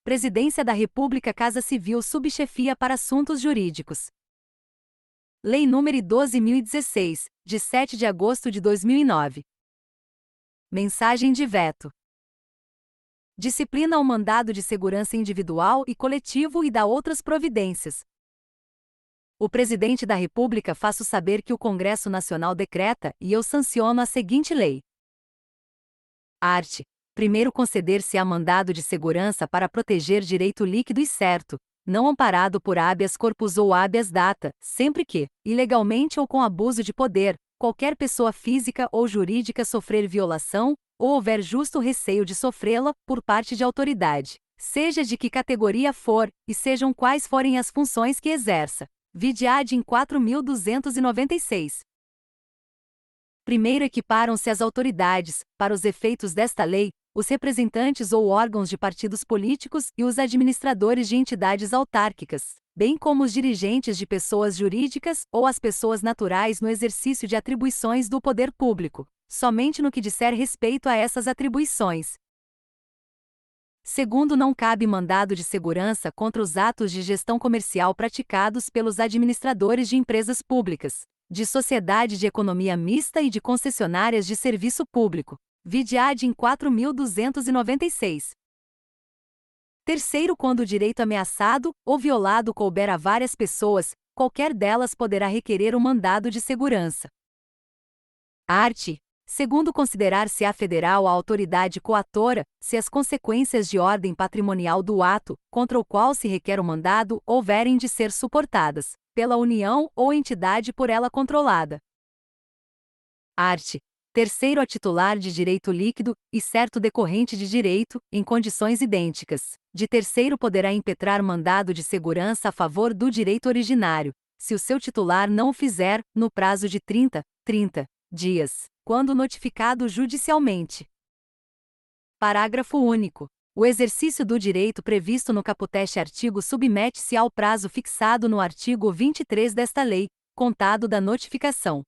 Presidência da República, Casa Civil, Subchefia para Assuntos Jurídicos. Lei nº 12.016, de 7 de agosto de 2009. Mensagem de veto. Disciplina o mandado de segurança individual e coletivo e dá outras providências. O Presidente da República faço saber que o Congresso Nacional decreta e eu sanciono a seguinte lei. Art. 1º, conceder-se-á mandado de segurança para proteger direito líquido e certo, não amparado por habeas corpus ou habeas data, sempre que, ilegalmente ou com abuso de poder, qualquer pessoa física ou jurídica sofrer violação, ou houver justo receio de sofrê-la, por parte de autoridade, seja de que categoria for, e sejam quais forem as funções que exerça. Vide ad em 4.296. Primeiro, equiparam-se as autoridades, para os efeitos desta lei, os representantes ou órgãos de partidos políticos e os administradores de entidades autárquicas, bem como os dirigentes de pessoas jurídicas ou as pessoas naturais no exercício de atribuições do poder público, somente no que disser respeito a essas atribuições. Segundo, não cabe mandado de segurança contra os atos de gestão comercial praticados pelos administradores de empresas públicas, de sociedade de economia mista e de concessionárias de serviço público. Vide ad em 4.296. Terceiro, quando o direito ameaçado ou violado couber a várias pessoas, qualquer delas poderá requerer o mandado de segurança. Art. Segundo, considerar-se-á federal a autoridade coatora, se as consequências de ordem patrimonial do ato, contra o qual se requer o mandado, houverem de ser suportadas, pela União ou entidade por ela controlada. Art. Terceiro, a titular de direito líquido, e certo decorrente de direito, em condições idênticas, de terceiro poderá impetrar mandado de segurança a favor do direito originário, se o seu titular não o fizer, no prazo de 30 dias, quando notificado judicialmente. Parágrafo único. O exercício do direito previsto no caput artigo submete-se ao prazo fixado no artigo 23 desta lei, contado da notificação.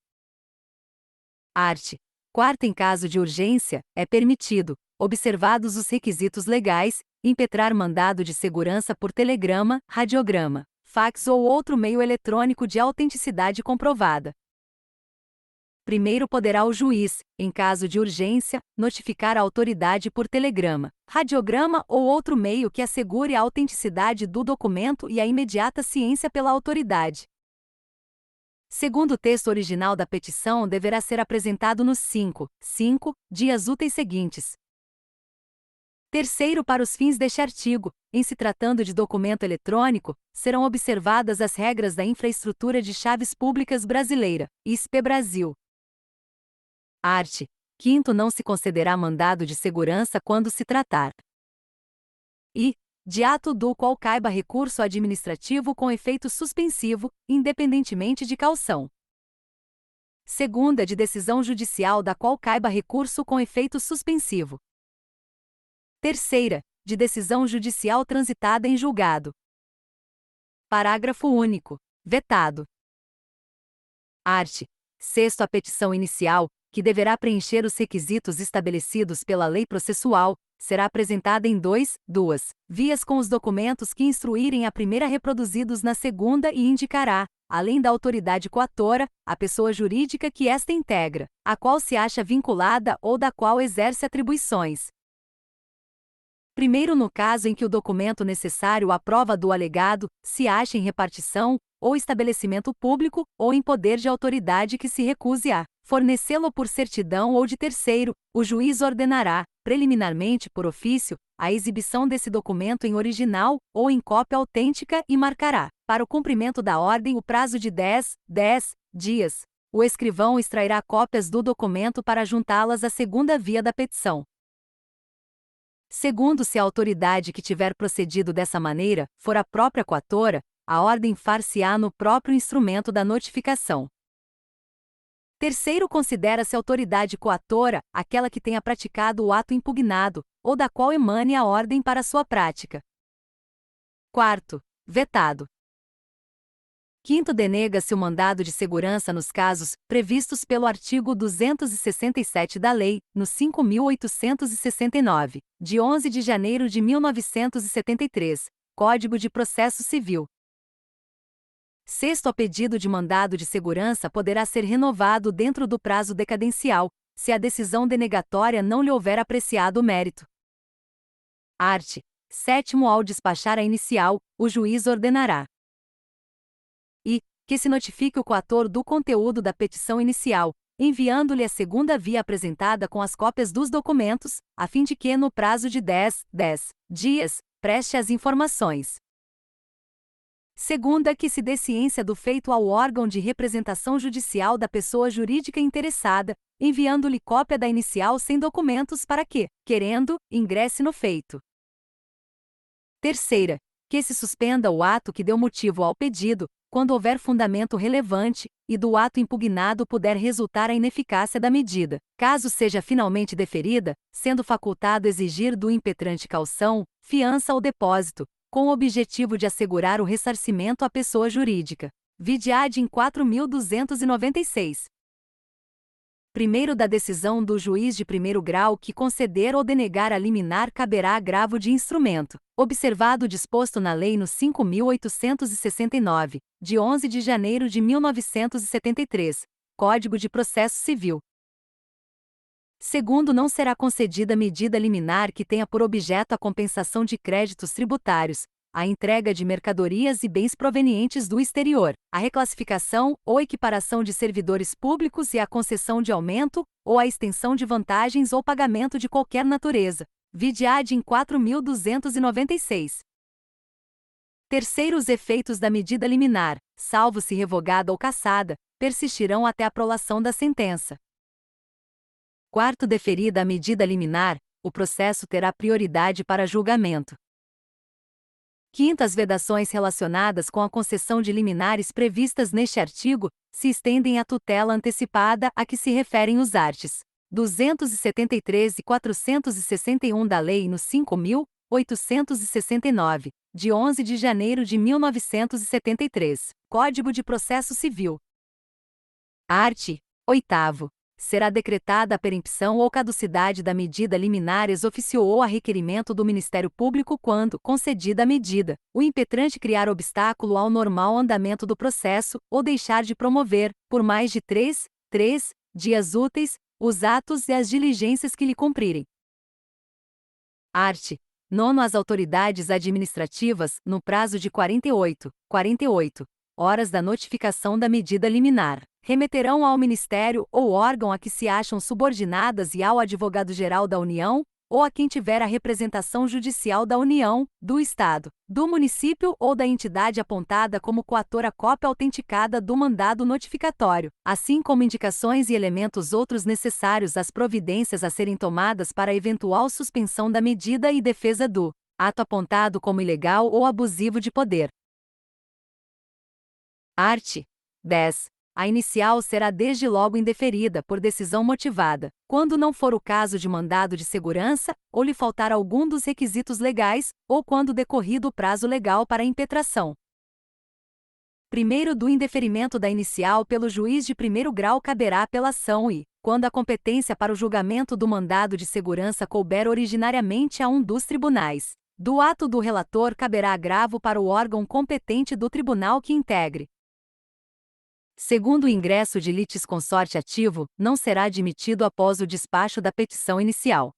Art. 4º, em caso de urgência, é permitido, observados os requisitos legais, impetrar mandado de segurança por telegrama, radiograma, fax ou outro meio eletrônico de autenticidade comprovada. Primeiro, poderá o juiz, em caso de urgência, notificar a autoridade por telegrama, radiograma ou outro meio que assegure a autenticidade do documento e a imediata ciência pela autoridade. Segundo o texto original da petição, deverá ser apresentado nos 5 dias úteis seguintes. Terceiro, para os fins deste artigo, em se tratando de documento eletrônico, serão observadas as regras da Infraestrutura de Chaves Públicas Brasileira, ISP Brasil. Art. 5º, não se concederá mandado de segurança quando se tratar de ato do qual caiba recurso administrativo com efeito suspensivo, independentemente de caução. Segunda, de decisão judicial da qual caiba recurso com efeito suspensivo. Terceira, de decisão judicial transitada em julgado. Parágrafo único. Vetado. Art. 6º, a petição inicial, que deverá preencher os requisitos estabelecidos pela lei processual, será apresentada em duas vias com os documentos que instruírem a primeira reproduzidos na segunda e indicará, além da autoridade coatora, a pessoa jurídica que esta integra, a qual se acha vinculada ou da qual exerce atribuições. Primeiro, no caso em que o documento necessário à prova do alegado se ache em repartição, ou estabelecimento público, ou em poder de autoridade que se recuse a fornecê-lo por certidão ou de terceiro, o juiz ordenará, preliminarmente por ofício, a exibição desse documento em original ou em cópia autêntica e marcará, para o cumprimento da ordem, o prazo de 10 dias. O escrivão extrairá cópias do documento para juntá-las à segunda via da petição. Segundo, se a autoridade que tiver procedido dessa maneira for a própria coatora, a ordem far-se-á no próprio instrumento da notificação. Terceiro, considera-se autoridade coatora aquela que tenha praticado o ato impugnado, ou da qual emane a ordem para sua prática. Quarto, vetado. Quinto, denega-se o mandado de segurança nos casos previstos pelo artigo 267 da Lei, no 5.869, de 11 de janeiro de 1973, Código de Processo Civil. Sexto, a pedido de mandado de segurança poderá ser renovado dentro do prazo decadencial, se a decisão denegatória não lhe houver apreciado o mérito. Art. 7º, ao despachar a inicial, o juiz ordenará que se notifique o coator do conteúdo da petição inicial, enviando-lhe a segunda via apresentada com as cópias dos documentos, a fim de que, no prazo de 10 dias, preste as informações. Segunda, que se dê ciência do feito ao órgão de representação judicial da pessoa jurídica interessada, enviando-lhe cópia da inicial sem documentos para que, querendo, ingresse no feito. Terceira, que se suspenda o ato que deu motivo ao pedido, quando houver fundamento relevante, e do ato impugnado puder resultar a ineficácia da medida. Caso seja finalmente deferida, sendo facultado exigir do impetrante caução, fiança ou depósito, com o objetivo de assegurar o ressarcimento à pessoa jurídica. Vide ad em 4.296. Primeiro, da decisão do juiz de primeiro grau que conceder ou denegar a liminar caberá agravo de instrumento, observado o disposto na Lei no 5.869, de 11 de janeiro de 1973, Código de Processo Civil. Segundo, não será concedida medida liminar que tenha por objeto a compensação de créditos tributários, a entrega de mercadorias e bens provenientes do exterior, a reclassificação ou equiparação de servidores públicos e a concessão de aumento, ou a extensão de vantagens ou pagamento de qualquer natureza. Vide ad em 4.296. Terceiro, os efeitos da medida liminar, salvo se revogada ou cassada, persistirão até a prolação da sentença. Quarto, deferida a medida liminar, o processo terá prioridade para julgamento. Quinto, as vedações relacionadas com a concessão de liminares previstas neste artigo se estendem à tutela antecipada a que se referem os arts. 273 e 461 da Lei no 5.869, de 11 de janeiro de 1973, Código de Processo Civil. Art. 8º. Será decretada a perempção ou caducidade da medida liminar ex officio ou a requerimento do Ministério Público quando, concedida a medida, o impetrante criar obstáculo ao normal andamento do processo ou deixar de promover, por mais de 3 dias úteis, os atos e as diligências que lhe cumprirem. Art. 9º. As autoridades administrativas, no prazo de 48 horas da notificação da medida liminar, remeterão ao Ministério ou órgão a que se acham subordinadas e ao Advogado-Geral da União, ou a quem tiver a representação judicial da União, do Estado, do município ou da entidade apontada como coator a cópia autenticada do mandado notificatório, assim como indicações e elementos outros necessários às providências a serem tomadas para a eventual suspensão da medida e defesa do ato apontado como ilegal ou abusivo de poder. Art. 10. A inicial será desde logo indeferida por decisão motivada, quando não for o caso de mandado de segurança, ou lhe faltar algum dos requisitos legais, ou quando decorrido o prazo legal para a impetração. Primeiro, do indeferimento da inicial pelo juiz de primeiro grau caberá apelação e, quando a competência para o julgamento do mandado de segurança couber originariamente a um dos tribunais, do ato do relator caberá agravo para o órgão competente do tribunal que integre. Segundo, o ingresso de litisconsorte ativo não será admitido após o despacho da petição inicial.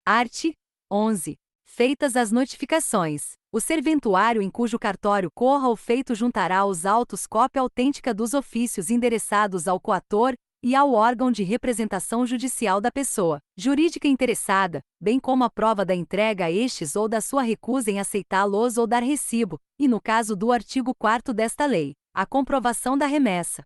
Art. 11. Feitas as notificações, o serventuário em cujo cartório corra o feito juntará aos autos cópia autêntica dos ofícios endereçados ao coator e ao órgão de representação judicial da pessoa jurídica interessada, bem como a prova da entrega a estes ou da sua recusa em aceitá-los ou dar recibo, e no caso do artigo 4º desta lei, a comprovação da remessa.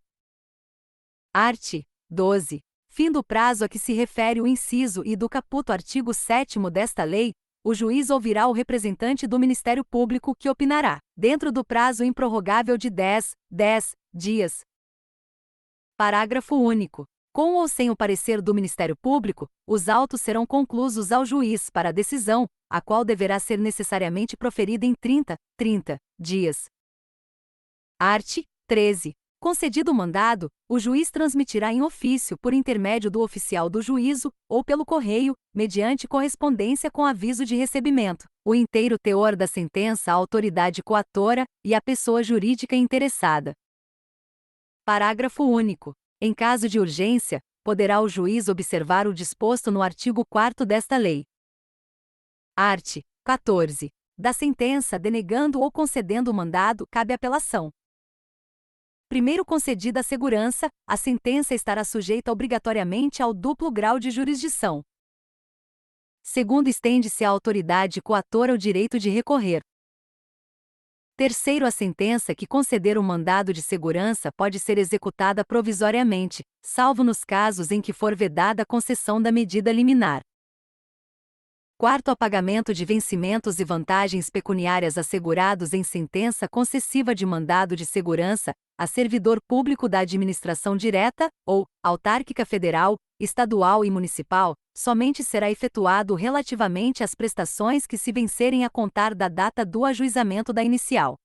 Art. 12. Fim do prazo a que se refere o inciso I do caput artigo 7º desta lei, o juiz ouvirá o representante do Ministério Público que opinará, dentro do prazo improrrogável de 10 dias. Parágrafo único. Com ou sem o parecer do Ministério Público, os autos serão conclusos ao juiz para a decisão, a qual deverá ser necessariamente proferida em 30 dias. Art. 13. Concedido o mandado, o juiz transmitirá em ofício por intermédio do oficial do juízo, ou pelo correio, mediante correspondência com aviso de recebimento, o inteiro teor da sentença à autoridade coatora e à pessoa jurídica interessada. Parágrafo único. Em caso de urgência, poderá o juiz observar o disposto no artigo 4º desta lei. Art. 14. Da sentença denegando ou concedendo o mandado, cabe apelação. Primeiro concedida a segurança, a sentença estará sujeita obrigatoriamente ao duplo grau de jurisdição. Segundo, estende-se à autoridade coatora o direito de recorrer. Terceiro, a sentença que conceder o mandado de segurança pode ser executada provisoriamente, salvo nos casos em que for vedada a concessão da medida liminar. Quarto, a pagamento de vencimentos e vantagens pecuniárias assegurados em sentença concessiva de mandado de segurança, a servidor público da administração direta, ou autárquica federal, estadual e municipal, somente será efetuado relativamente às prestações que se vencerem a contar da data do ajuizamento da inicial.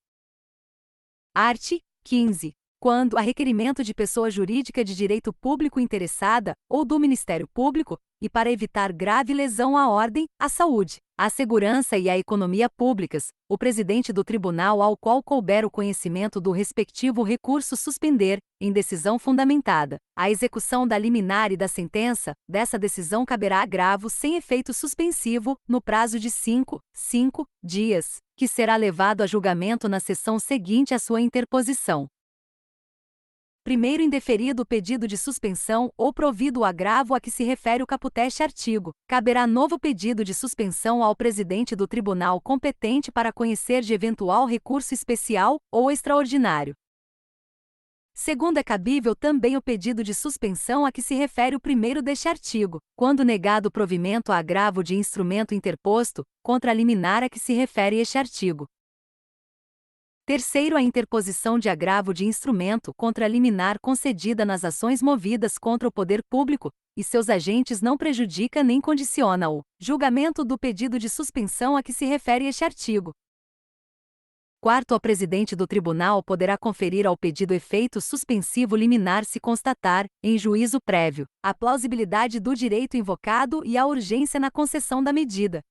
Art. 15. Quando, a requerimento de pessoa jurídica de direito público interessada, ou do Ministério Público, e para evitar grave lesão à ordem, à saúde, à segurança e à economia públicas, o presidente do tribunal ao qual couber o conhecimento do respectivo recurso suspender, em decisão fundamentada, a execução da liminar e da sentença, dessa decisão caberá agravo sem efeito suspensivo, no prazo de 5 dias, que será levado a julgamento na sessão seguinte à sua interposição. Primeiro indeferido o pedido de suspensão ou provido o agravo a que se refere o caputeste artigo, caberá novo pedido de suspensão ao presidente do tribunal competente para conhecer de eventual recurso especial ou extraordinário. Segundo, é cabível também o pedido de suspensão a que se refere o primeiro deste artigo, quando negado provimento a agravo de instrumento interposto, contra a liminar a que se refere este artigo. Terceiro, a interposição de agravo de instrumento contra a liminar concedida nas ações movidas contra o poder público, e seus agentes não prejudica nem condiciona o julgamento do pedido de suspensão a que se refere este artigo. Quarto, o presidente do tribunal poderá conferir ao pedido efeito suspensivo liminar se constatar, em juízo prévio, a plausibilidade do direito invocado e a urgência na concessão da medida.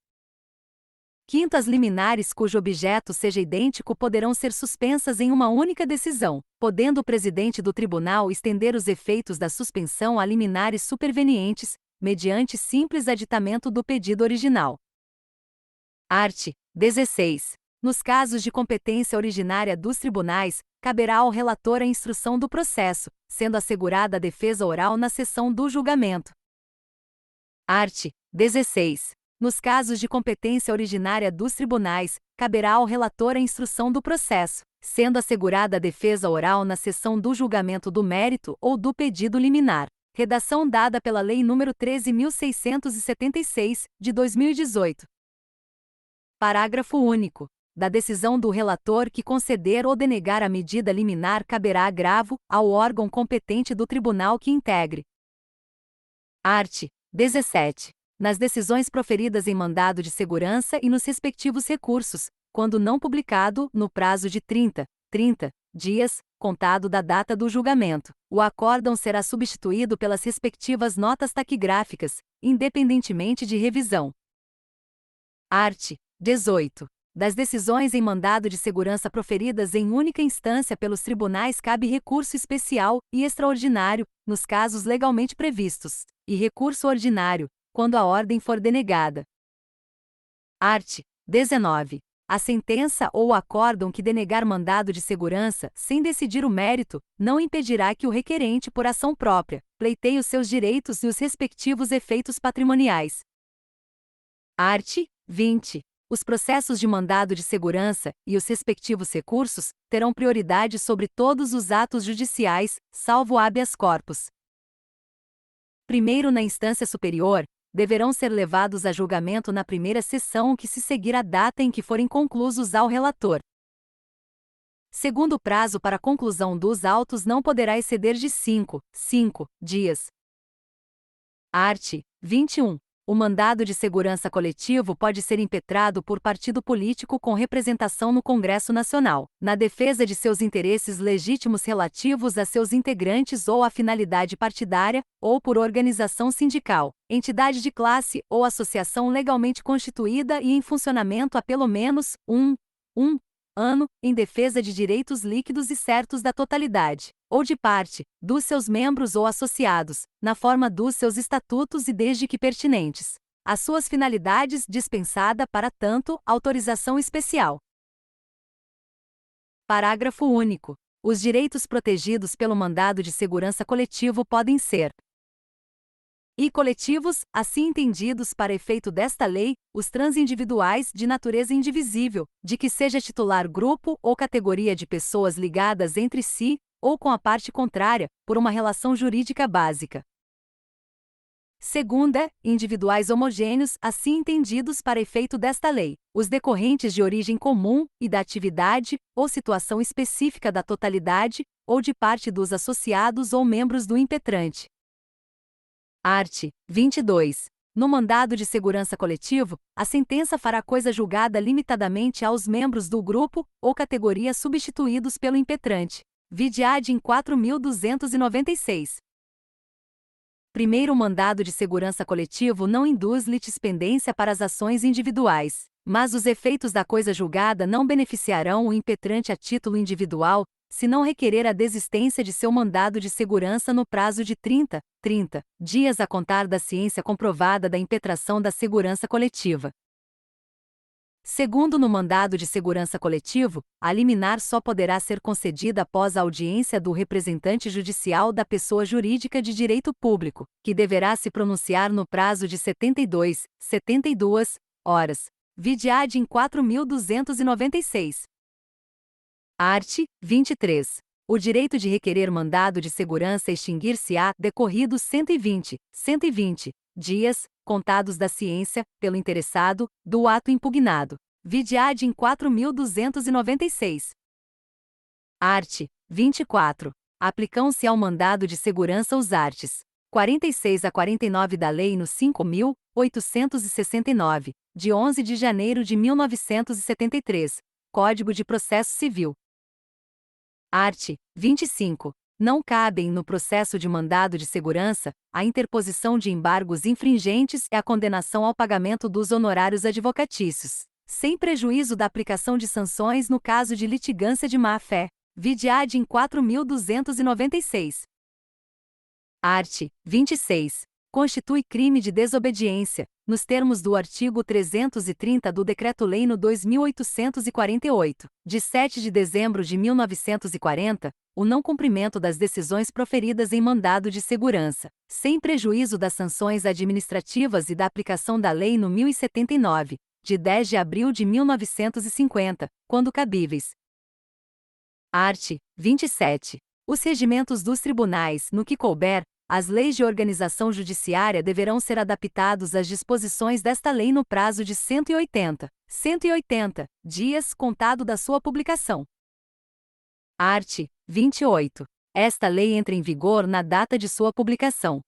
Quinto, as liminares cujo objeto seja idêntico poderão ser suspensas em uma única decisão, podendo o presidente do tribunal estender os efeitos da suspensão a liminares supervenientes, mediante simples aditamento do pedido original. Art. 16. Nos casos de competência originária dos tribunais, caberá ao relator a instrução do processo, sendo assegurada a defesa oral na sessão do julgamento. Art. 16. Nos casos de competência originária dos tribunais, caberá ao relator a instrução do processo, sendo assegurada a defesa oral na sessão do julgamento do mérito ou do pedido liminar. Redação dada pela Lei nº 13.676, de 2018. Parágrafo único. Da decisão do relator que conceder ou denegar a medida liminar caberá agravo ao órgão competente do tribunal que integre. Art. 17. Nas decisões proferidas em mandado de segurança e nos respectivos recursos, quando não publicado, no prazo de 30 dias, contado da data do julgamento, o acórdão será substituído pelas respectivas notas taquigráficas, independentemente de revisão. Art. 18. Das decisões em mandado de segurança proferidas em única instância pelos tribunais cabe recurso especial e extraordinário, nos casos legalmente previstos, e recurso ordinário, quando a ordem for denegada. Art. 19. A sentença ou o acórdão que denegar mandado de segurança, sem decidir o mérito, não impedirá que o requerente, por ação própria, pleiteie os seus direitos e os respectivos efeitos patrimoniais. Art. 20. Os processos de mandado de segurança, e os respectivos recursos, terão prioridade sobre todos os atos judiciais, salvo habeas corpus. Primeiro, na instância superior, deverão ser levados a julgamento na primeira sessão que se seguir a data em que forem conclusos ao relator. Segundo, o prazo para conclusão dos autos não poderá exceder de 5 dias. Art. 21. O mandado de segurança coletivo pode ser impetrado por partido político com representação no Congresso Nacional, na defesa de seus interesses legítimos relativos a seus integrantes ou à finalidade partidária, ou por organização sindical, entidade de classe ou associação legalmente constituída e em funcionamento há pelo menos um ano, em defesa de direitos líquidos e certos da totalidade, ou de parte, dos seus membros ou associados, na forma dos seus estatutos e desde que pertinentes. Às suas finalidades dispensada para tanto, autorização especial. Parágrafo único. Os direitos protegidos pelo mandado de segurança coletivo podem ser e coletivos, assim entendidos para efeito desta lei, os transindividuais de natureza indivisível, de que seja titular grupo ou categoria de pessoas ligadas entre si, ou com a parte contrária, por uma relação jurídica básica. Segunda, individuais homogêneos, assim entendidos para efeito desta lei, os decorrentes de origem comum e da atividade, ou situação específica da totalidade, ou de parte dos associados ou membros do impetrante. Art. 22. No mandado de segurança coletivo, a sentença fará coisa julgada limitadamente aos membros do grupo ou categoria substituídos pelo impetrante. Vide ad em 4.296. Primeiro, o mandado de segurança coletivo não induz litispendência para as ações individuais, mas os efeitos da coisa julgada não beneficiarão o impetrante a título individual, se não requerer a desistência de seu mandado de segurança no prazo de 30 dias a contar da ciência comprovada da impetração da segurança coletiva. Segundo, no mandado de segurança coletivo, a liminar só poderá ser concedida após a audiência do representante judicial da pessoa jurídica de direito público, que deverá se pronunciar no prazo de 72 horas. Vide ad em 4.296. Art. 23. O direito de requerer mandado de segurança extinguir-se-á decorridos 120 dias, contados da ciência, pelo interessado, do ato impugnado. Vide ad em 4.296. Art. 24. Aplicam-se ao mandado de segurança os arts. 46 a 49 da Lei no 5.869, de 11 de janeiro de 1973, Código de Processo Civil. Art. 25. Não cabem no processo de mandado de segurança a interposição de embargos infringentes e a condenação ao pagamento dos honorários advocatícios, sem prejuízo da aplicação de sanções no caso de litigância de má-fé. Vide ad em 4.296. Art. 26. Constitui crime de desobediência, nos termos do artigo 330 do Decreto-Lei no 2848, de 7 de dezembro de 1940, o não cumprimento das decisões proferidas em mandado de segurança, sem prejuízo das sanções administrativas e da aplicação da Lei no 1079, de 10 de abril de 1950, quando cabíveis. Art. 27. Os regimentos dos tribunais, no que couber, as leis de organização judiciária deverão ser adaptados às disposições desta lei no prazo de 180 dias contado da sua publicação. Art. 28. Esta lei entra em vigor na data de sua publicação.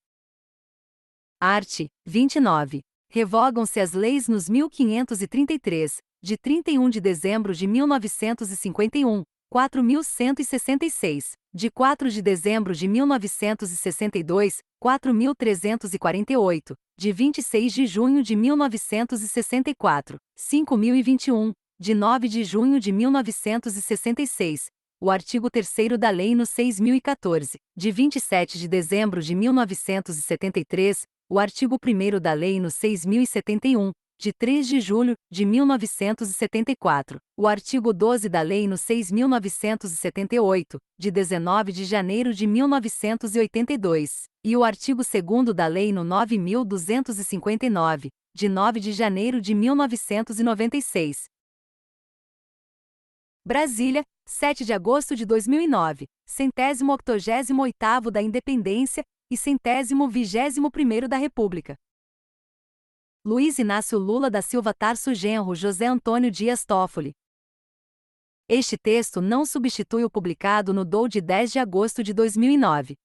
Art. 29. Revogam-se as leis nos 1533, de 31 de dezembro de 1951, 4.166, de 4 de dezembro de 1962, 4.348, de 26 de junho de 1964, 5.021, de 9 de junho de 1966, o artigo 3º da Lei no 6.014, de 27 de dezembro de 1973, o artigo 1º da Lei no 6.071, de 3 de julho de 1974, o artigo 12 da Lei no 6.978, de 19 de janeiro de 1982, e o artigo 2º da Lei no 9.259, de 9 de janeiro de 1996. Brasília, 7 de agosto de 2009, 188º da Independência e 121º da República. Luiz Inácio Lula da Silva Tarso Genro José Antônio Dias Toffoli. Este texto não substitui o publicado no DOU de 10 de agosto de 2009.